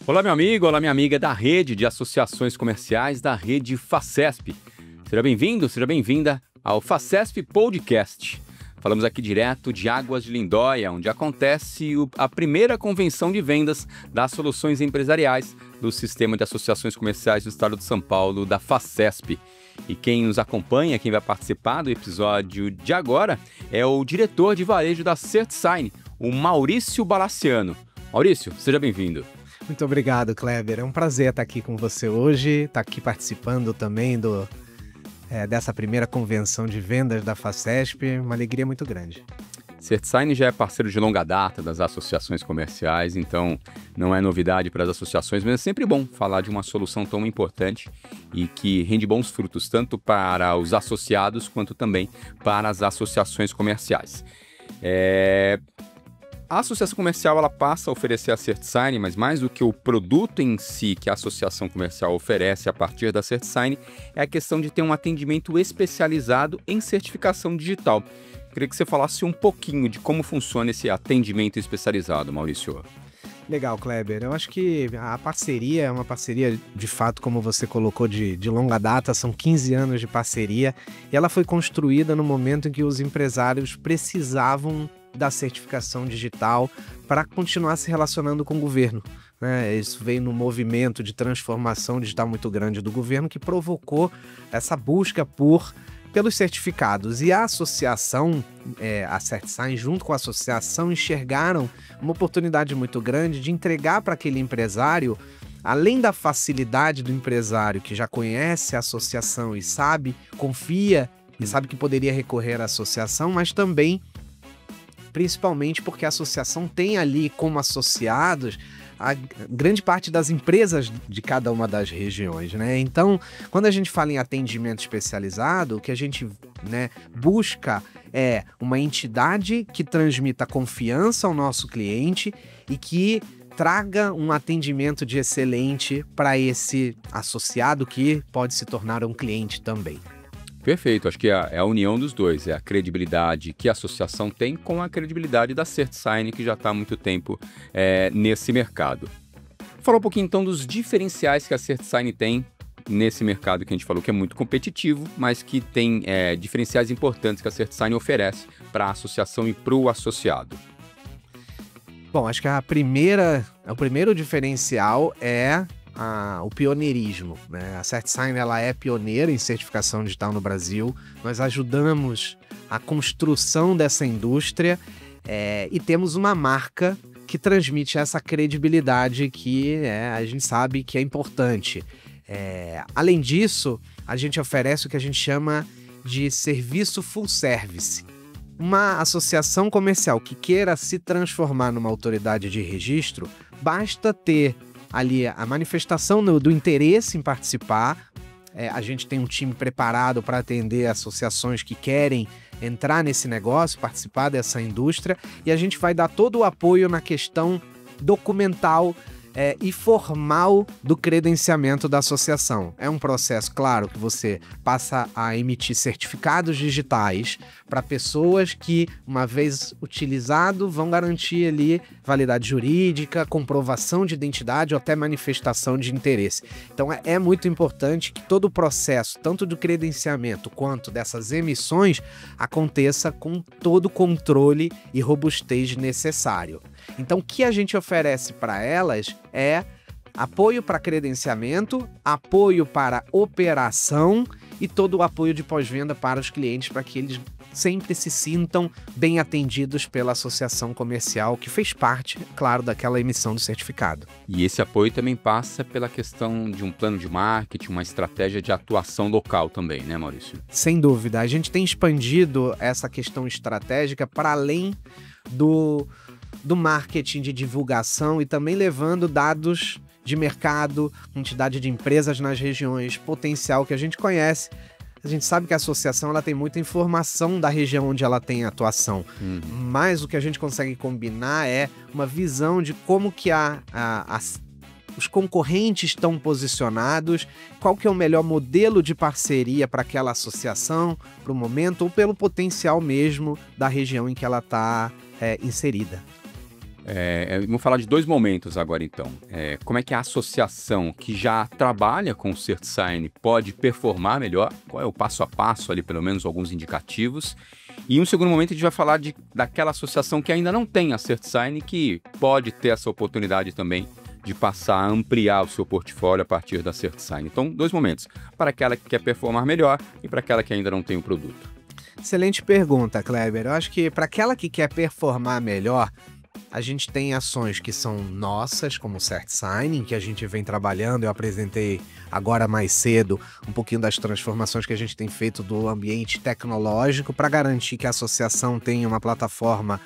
Olá, meu amigo, olá, minha amiga da rede de associações comerciais da rede Facesp. Seja bem-vindo, seja bem-vinda ao Facesp Podcast. Falamos aqui direto de Águas de Lindóia, onde acontece a primeira convenção de vendas das soluções empresariais do Sistema de Associações Comerciais do Estado de São Paulo, da Facesp. E quem nos acompanha, quem vai participar do episódio de agora, é o diretor de varejo da CertSign, o Maurício Balaciano. Maurício, seja bem-vindo. Muito obrigado, Kleber. É um prazer estar aqui com você hoje, estar aqui participando também dessa primeira convenção de vendas da Facesp. Uma alegria muito grande. CertSign já é parceiro de longa data das associações comerciais, então não é novidade para as associações, mas é sempre bom falar de uma solução tão importante e que rende bons frutos, tanto para os associados quanto também para as associações comerciais. A associação comercial ela passa a oferecer a CertSign, mas mais do que o produto em si que a associação comercial oferece a partir da CertSign, é a questão de ter um atendimento especializado em certificação digital. Queria que você falasse um pouquinho de como funciona esse atendimento especializado, Maurício. Legal, Kleber. Eu acho que a parceria é uma parceria, de fato, como você colocou, de longa data, são 15 anos de parceria, e ela foi construída no momento em que os empresários precisavam da certificação digital para continuar se relacionando com o governo, né? Isso veio no movimento de transformação digital muito grande do governo que provocou essa busca pelos certificados. E a associação, a CertSign, junto com a associação, enxergaram uma oportunidade muito grande de entregar para aquele empresário, além da facilidade do empresário que já conhece a associação e sabe, confia e sabe que poderia recorrer à associação, mas também principalmente porque a associação tem ali como associados a grande parte das empresas de cada uma das regiões, né? Então, quando a gente fala em atendimento especializado, o que a gente, busca é uma entidade que transmita confiança ao nosso cliente e que traga um atendimento de excelente para esse associado que pode se tornar um cliente também. Perfeito, acho que é a união dos dois, é a credibilidade que a associação tem com a credibilidade da CertSign, que já está há muito tempo nesse mercado. Vou falar um pouquinho então dos diferenciais que a CertSign tem nesse mercado que a gente falou que é muito competitivo, mas que tem diferenciais importantes que a CertSign oferece para a associação e para o associado. Bom, acho que o primeiro diferencial é o pioneirismo, né? A CertSign ela é pioneira em certificação digital no Brasil. Nós ajudamos a construção dessa indústria e temos uma marca que transmite essa credibilidade que a gente sabe que é importante. Além disso, a gente oferece o que a gente chama de serviço full service. Uma associação comercial que queira se transformar numa autoridade de registro, basta ter ali a manifestação do interesse em participar. A gente tem um time preparado para atender associações que querem entrar nesse negócio, participar dessa indústria, e a gente vai dar todo o apoio na questão documental e formal do credenciamento da associação. É um processo, claro, que você passa a emitir certificados digitais para pessoas que, uma vez utilizado, vão garantir ali validade jurídica, comprovação de identidade ou até manifestação de interesse. Então é muito importante que todo o processo, tanto do credenciamento quanto dessas emissões, aconteça com todo o controle e robustez necessário. Então, o que a gente oferece para elas é apoio para credenciamento, apoio para operação e todo o apoio de pós-venda para os clientes, para que eles sempre se sintam bem atendidos pela associação comercial, que fez parte, claro, daquela emissão do certificado. E esse apoio também passa pela questão de um plano de marketing, uma estratégia de atuação local também, né, Maurício? Sem dúvida. A gente tem expandido essa questão estratégica para além do marketing de divulgação e também levando dados de mercado, quantidade de empresas nas regiões, potencial que a gente conhece. A gente sabe que a associação ela tem muita informação da região onde ela tem atuação, mas o que a gente consegue combinar é uma visão de como que os concorrentes estão posicionados, qual que é o melhor modelo de parceria para aquela associação, para o momento, ou pelo potencial mesmo da região em que ela está inserida. Vamos falar de dois momentos agora, então. Como é que a associação que já trabalha com o CertSign pode performar melhor? Qual é o passo a passo ali, pelo menos alguns indicativos? E em um segundo momento a gente vai falar daquela associação que ainda não tem a CertSign, que pode ter essa oportunidade também de passar a ampliar o seu portfólio a partir da CertSign. Então, dois momentos, para aquela que quer performar melhor e para aquela que ainda não tem o produto. Excelente pergunta, Kleber. Eu acho que para aquela que quer performar melhor, a gente tem ações que são nossas, como o CertSign, que a gente vem trabalhando. Eu apresentei agora mais cedo um pouquinho das transformações que a gente tem feito do ambiente tecnológico para garantir que a associação tenha uma plataforma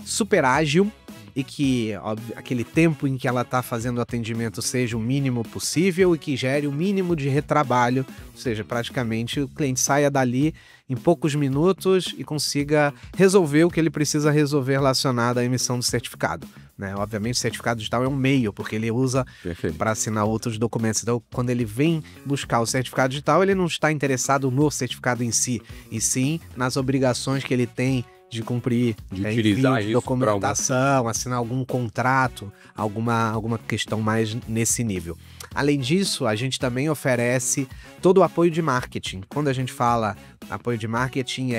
super ágil e que aquele tempo em que ela está fazendo o atendimento seja o mínimo possível e que gere o mínimo de retrabalho, ou seja, praticamente o cliente saia dali em poucos minutos e consiga resolver o que ele precisa resolver relacionado à emissão do certificado. Né? Obviamente o certificado digital é um meio, porque ele usa para assinar outros documentos. Então, quando ele vem buscar o certificado digital, ele não está interessado no certificado em si, e sim nas obrigações que ele tem de cumprir, de utilizar enfim, isso, documentação, assinar algum contrato, alguma questão mais nesse nível. Além disso, a gente também oferece todo o apoio de marketing. Quando a gente fala apoio de marketing,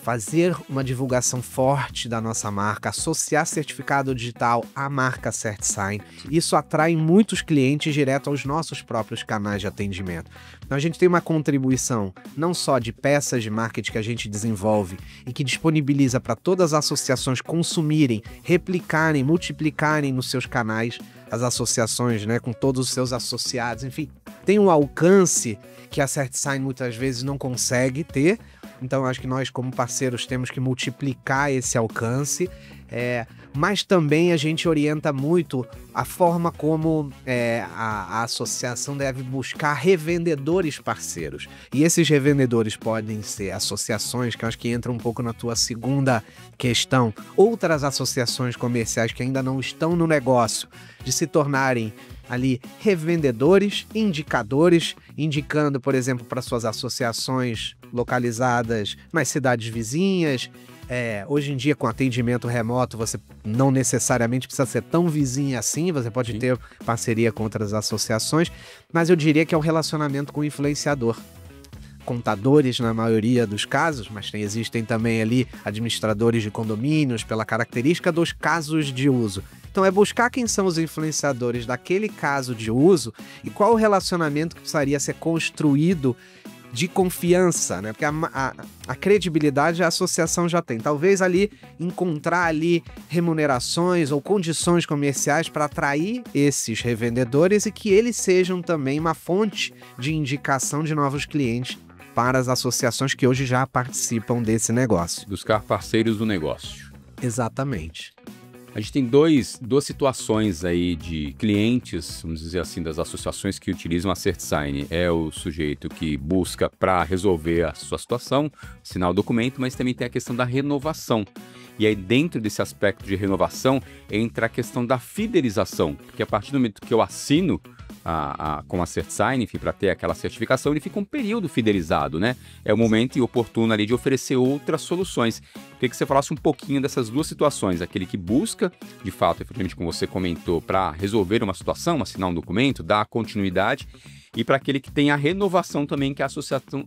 fazer uma divulgação forte da nossa marca, associar certificado digital à marca CertSign. Isso atrai muitos clientes direto aos nossos próprios canais de atendimento. Então a gente tem uma contribuição não só de peças de marketing que a gente desenvolve e que disponibiliza para todas as associações consumirem, replicarem, multiplicarem nos seus canais, as associações, né, com todos os seus associados, enfim, tem um alcance que a CertSign muitas vezes não consegue ter. Então, acho que nós, como parceiros, temos que multiplicar esse alcance, mas também a gente orienta muito a forma como a associação deve buscar revendedores parceiros. E esses revendedores podem ser associações, que eu acho que entra um pouco na tua segunda questão, outras associações comerciais que ainda não estão no negócio, de se tornarem ali revendedores, indicadores, indicando, por exemplo, para suas associações localizadas nas cidades vizinhas. Hoje em dia, com atendimento remoto, você não necessariamente precisa ser tão vizinho assim, você pode ter parceria com outras associações, mas eu diria que é um relacionamento com o influenciador. Contadores na maioria dos casos, mas existem também ali administradores de condomínios pela característica dos casos de uso. Então é buscar quem são os influenciadores daquele caso de uso e qual o relacionamento que precisaria ser construído de confiança, né? Porque a credibilidade a associação já tem. Talvez ali encontrar ali remunerações ou condições comerciais para atrair esses revendedores e que eles sejam também uma fonte de indicação de novos clientes para as associações que hoje já participam desse negócio. Buscar parceiros do negócio. Exatamente. A gente tem duas situações aí de clientes, vamos dizer assim, das associações que utilizam a CertSign. É o sujeito que busca para resolver a sua situação, assinar o documento, mas também tem a questão da renovação. E aí, dentro desse aspecto de renovação, entra a questão da fidelização, porque a partir do momento que eu assino com a CertSign, enfim, para ter aquela certificação, ele fica um período fidelizado, né? É o momento oportuno ali de oferecer outras soluções. Queria que você falasse um pouquinho dessas duas situações, aquele que busca, de fato, efetivamente, como você comentou, para resolver uma situação, assinar um documento, dar continuidade, e para aquele que tem a renovação também, que a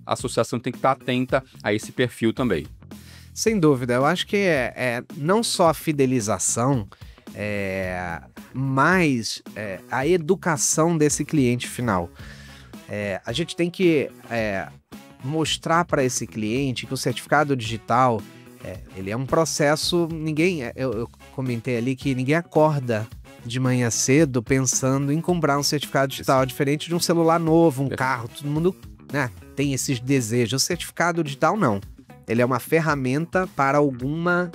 associação tem que estar atenta a esse perfil também. Sem dúvida, eu acho que não só a fidelização, mas a educação desse cliente final. A gente tem que mostrar para esse cliente que o certificado digital ele é um processo. Eu comentei ali que ninguém acorda de manhã cedo pensando em comprar um certificado digital, diferente de um celular novo, um carro, todo mundo, né, tem esses desejos. O certificado digital não. Ele é uma ferramenta para alguma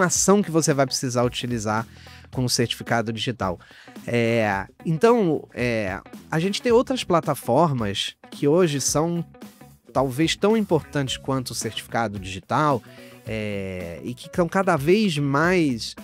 ação que você vai precisar utilizar com o certificado digital. Então, a gente tem outras plataformas que hoje são talvez tão importantes quanto o certificado digital e que estão cada vez mais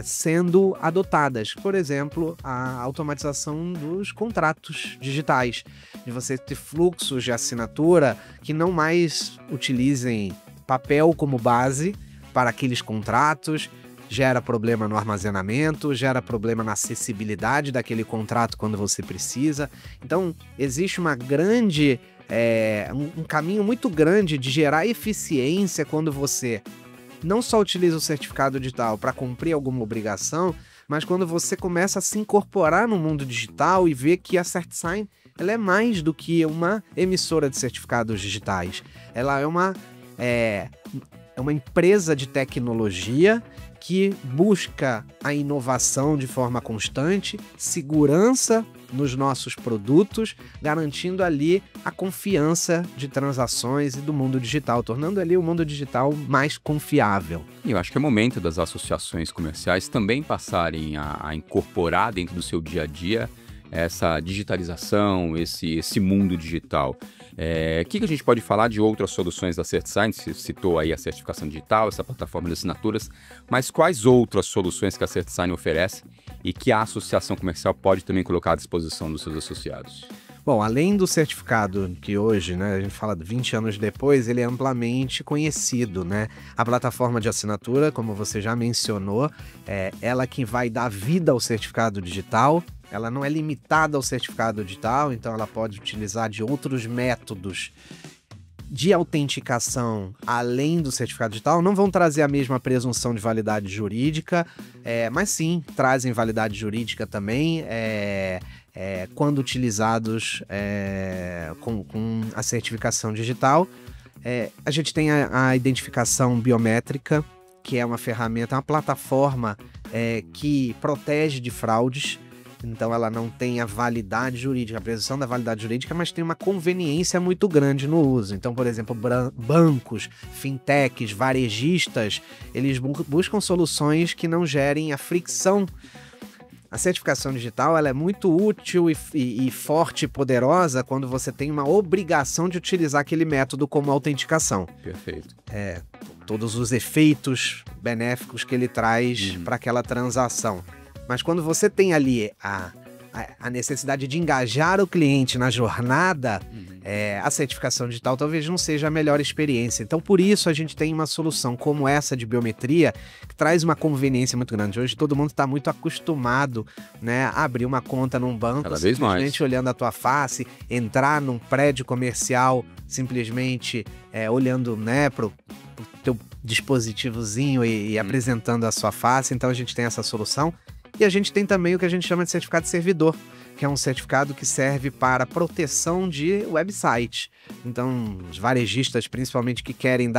sendo adotadas. Por exemplo, a automatização dos contratos digitais, de você ter fluxos de assinatura que não mais utilizem papel como base para aqueles contratos, gera problema no armazenamento, gera problema na acessibilidade daquele contrato quando você precisa. Então, existe uma grande, um caminho muito grande de gerar eficiência quando você não só utiliza o certificado digital para cumprir alguma obrigação, mas quando você começa a se incorporar no mundo digital e ver que a CertSign ela é mais do que uma emissora de certificados digitais. Ela é uma empresa de tecnologia que busca a inovação de forma constante, segurança nos nossos produtos, garantindo ali a confiança de transações e do mundo digital, tornando ali o mundo digital mais confiável. E eu acho que é momento das associações comerciais também passarem a incorporar dentro do seu dia a dia essa digitalização, esse mundo digital. O que a gente pode falar de outras soluções da CertSign? Você citou aí a certificação digital, essa plataforma de assinaturas, mas quais outras soluções que a CertSign oferece e que a associação comercial pode também colocar à disposição dos seus associados? Bom, além do certificado que hoje, né, a gente fala de 20 anos depois, ele é amplamente conhecido, né? A plataforma de assinatura, como você já mencionou, é ela que vai dar vida ao certificado digital. Ela não é limitada ao certificado digital, então ela pode utilizar de outros métodos de autenticação além do certificado digital. Não vão trazer a mesma presunção de validade jurídica, mas sim, trazem validade jurídica também, quando utilizados com a certificação digital. A gente tem a identificação biométrica, que é uma ferramenta, uma plataforma que protege de fraudes. Então ela não tem a validade jurídica, a presunção da validade jurídica, mas tem uma conveniência muito grande no uso. Então, por exemplo, bancos, fintechs, varejistas, eles buscam soluções que não gerem a fricção. A certificação digital ela é muito útil e forte e poderosa quando você tem uma obrigação de utilizar aquele método como autenticação. Perfeito. Todos os efeitos benéficos que ele traz para aquela transação. Mas quando você tem ali a necessidade de engajar o cliente na jornada, a certificação digital talvez não seja a melhor experiência. Então, por isso, a gente tem uma solução como essa de biometria, que traz uma conveniência muito grande. Hoje, todo mundo está muito acostumado, né, a abrir uma conta num banco, cada vez mais, simplesmente olhando a tua face, entrar num prédio comercial, simplesmente olhando, né, pro teu dispositivozinho e apresentando a sua face. Então, a gente tem essa solução. E a gente tem também o que a gente chama de certificado de servidor, que é um certificado que serve para proteção de website. Então, os varejistas, principalmente, que querem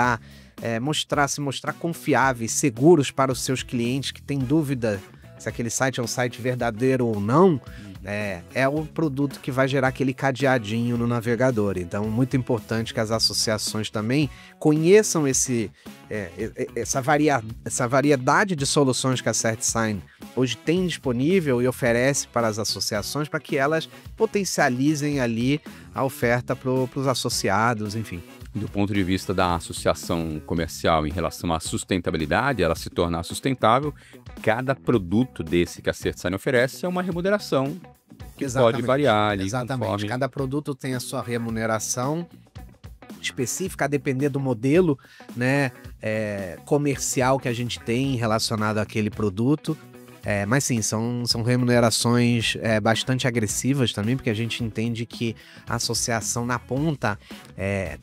se mostrar confiáveis, seguros para os seus clientes que têm dúvida se aquele site é um site verdadeiro ou não, é o produto que vai gerar aquele cadeadinho no navegador. Então, muito importante que as associações também conheçam essa variedade de soluções que a CertSign hoje tem disponível e oferece para as associações, para que elas potencializem ali a oferta para os associados, enfim. Do ponto de vista da associação comercial em relação à sustentabilidade, ela se tornar sustentável, cada produto desse que a CertSign oferece é uma remuneração que pode variar ali. Exatamente. Conforme... Cada produto tem a sua remuneração específica, a depender do modelo, né, comercial que a gente tem relacionado àquele produto. Mas sim, são remunerações bastante agressivas também, porque a gente entende que a associação na ponta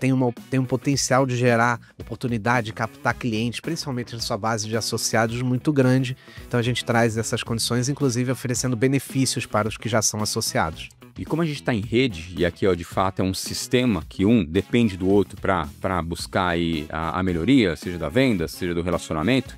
tem um potencial de gerar oportunidade, de captar clientes, principalmente na sua base de associados, muito grande. Então a gente traz essas condições, inclusive oferecendo benefícios para os que já são associados. E como a gente está em rede, e aqui de fato é um sistema que um depende do outro para buscar aí a melhoria, seja da venda, seja do relacionamento,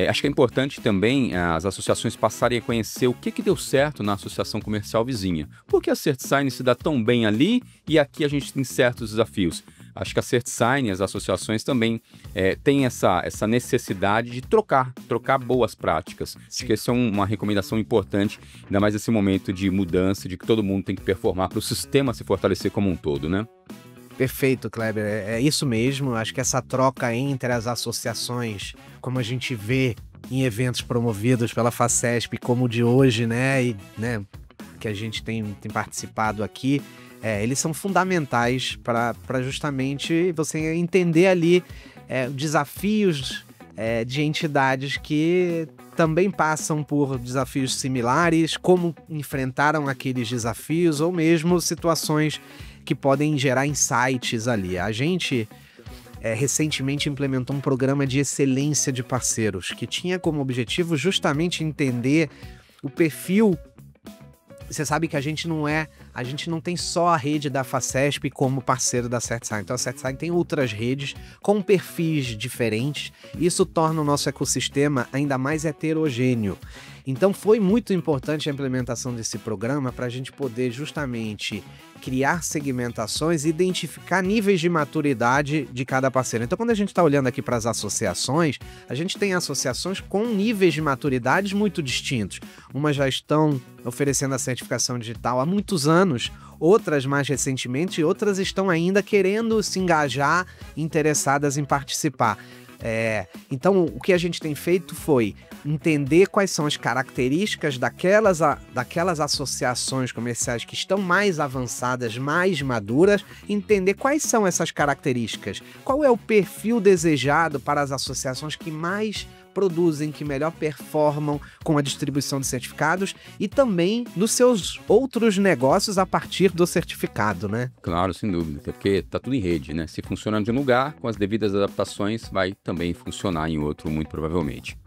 acho que é importante também as associações passarem a conhecer o que deu certo na associação comercial vizinha. Por que a CertSign se dá tão bem ali e aqui a gente tem certos desafios? Acho que a CertSign e as associações também têm essa necessidade de trocar boas práticas. Sim. Acho que essa é uma recomendação importante, ainda mais nesse momento de mudança, de que todo mundo tem que performar para o sistema se fortalecer como um todo, né? Perfeito, Kleber. É isso mesmo. Acho que essa troca entre as associações, como a gente vê em eventos promovidos pela Facesp, como o de hoje, né, que a gente tem participado aqui, eles são fundamentais para justamente você entender ali desafios de entidades que também passam por desafios similares, como enfrentaram aqueles desafios, ou mesmo situações que podem gerar insights ali. A gente recentemente implementou um programa de excelência de parceiros, que tinha como objetivo justamente entender o perfil. Você sabe que a gente não tem só a rede da Facesp como parceiro da CertSign. Então a CertSign tem outras redes com perfis diferentes. Isso torna o nosso ecossistema ainda mais heterogêneo. Então foi muito importante a implementação desse programa para a gente poder justamente criar segmentações e identificar níveis de maturidade de cada parceiro. Então quando a gente está olhando aqui para as associações, a gente tem associações com níveis de maturidade muito distintos. Umas já estão oferecendo a certificação digital há muitos anos, outras mais recentemente, e outras estão ainda querendo se engajar, interessadas em participar. Então o que a gente tem feito foi entender quais são as características daquelas associações comerciais que estão mais avançadas, mais maduras, entender quais são essas características, qual é o perfil desejado para as associações que mais produzem, que melhor performam com a distribuição de certificados e também nos seus outros negócios a partir do certificado, né? Claro, sem dúvida, até porque tá tudo em rede, né? Se funciona de um lugar, com as devidas adaptações, vai também funcionar em outro, muito provavelmente.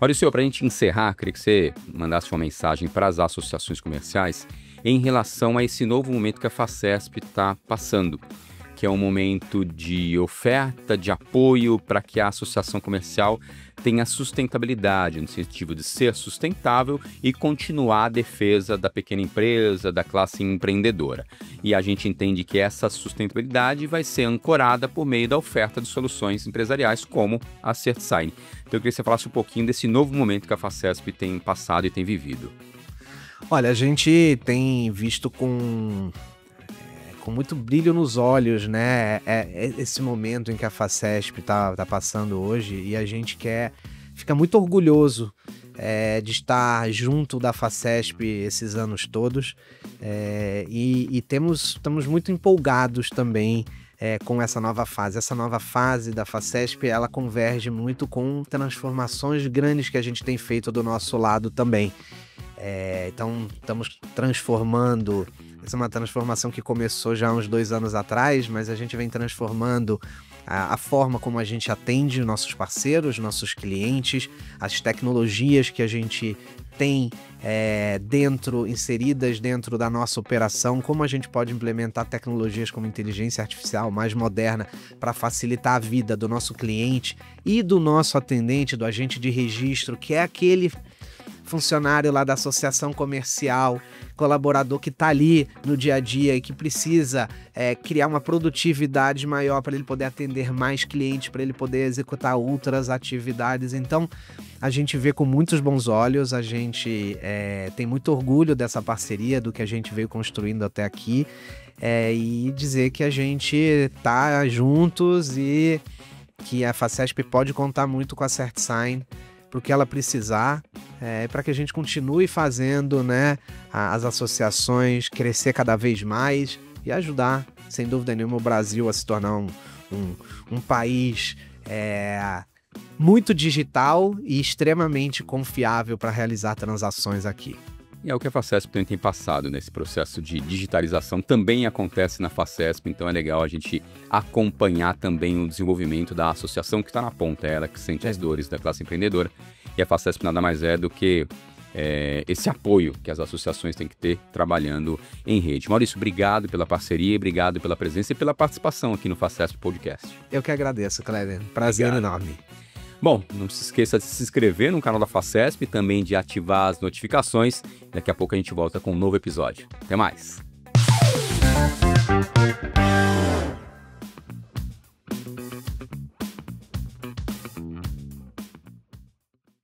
Maurício, para a gente encerrar, queria que você mandasse uma mensagem para as associações comerciais em relação a esse novo momento que a Facesp está passando, que é um momento de oferta, de apoio para que a associação comercial tenha sustentabilidade, no sentido de ser sustentável e continuar a defesa da pequena empresa, da classe empreendedora. E a gente entende que essa sustentabilidade vai ser ancorada por meio da oferta de soluções empresariais como a CertSign. Então eu queria que você falasse um pouquinho desse novo momento que a Facesp tem passado e tem vivido. Olha, a gente tem visto com muito brilho nos olhos, né? Esse momento em que a Facesp tá passando hoje, e a gente fica muito orgulhoso de estar junto da Facesp esses anos todos, e estamos muito empolgados também com essa nova fase. Essa nova fase da Facesp, ela converge muito com transformações grandes que a gente tem feito do nosso lado também. Então, estamos transformando. Essa é uma transformação que começou já há uns 2 anos atrás, mas a gente vem transformando a forma como a gente atende nossos parceiros, nossos clientes, as tecnologias que a gente tem inseridas dentro da nossa operação, como a gente pode implementar tecnologias como inteligência artificial mais moderna para facilitar a vida do nosso cliente e do nosso atendente, do agente de registro, que é aquele funcionário lá da associação comercial, colaborador que está ali no dia a dia e que precisa criar uma produtividade maior para ele poder atender mais clientes, para ele poder executar outras atividades. Então, a gente vê com muitos bons olhos, a gente tem muito orgulho dessa parceria, do que a gente veio construindo até aqui, e dizer que a gente está juntos e que a Facesp pode contar muito com a CertSign para o que ela precisar, para que a gente continue fazendo, né, as associações crescer cada vez mais e ajudar, sem dúvida nenhuma, o Brasil a se tornar um país muito digital e extremamente confiável para realizar transações aqui. E é o que a Facesp também tem passado nesse processo de digitalização, também acontece na Facesp, então é legal a gente acompanhar também o desenvolvimento da associação que está na ponta, ela que sente as dores da classe empreendedora, e a Facesp nada mais é do que esse apoio que as associações têm que ter trabalhando em rede. Maurício, obrigado pela parceria, obrigado pela presença e pela participação aqui no Facesp Podcast. Eu que agradeço, Kleber. Prazer enorme. Bom, não se esqueça de se inscrever no canal da Facesp e também de ativar as notificações. Daqui a pouco a gente volta com um novo episódio. Até mais!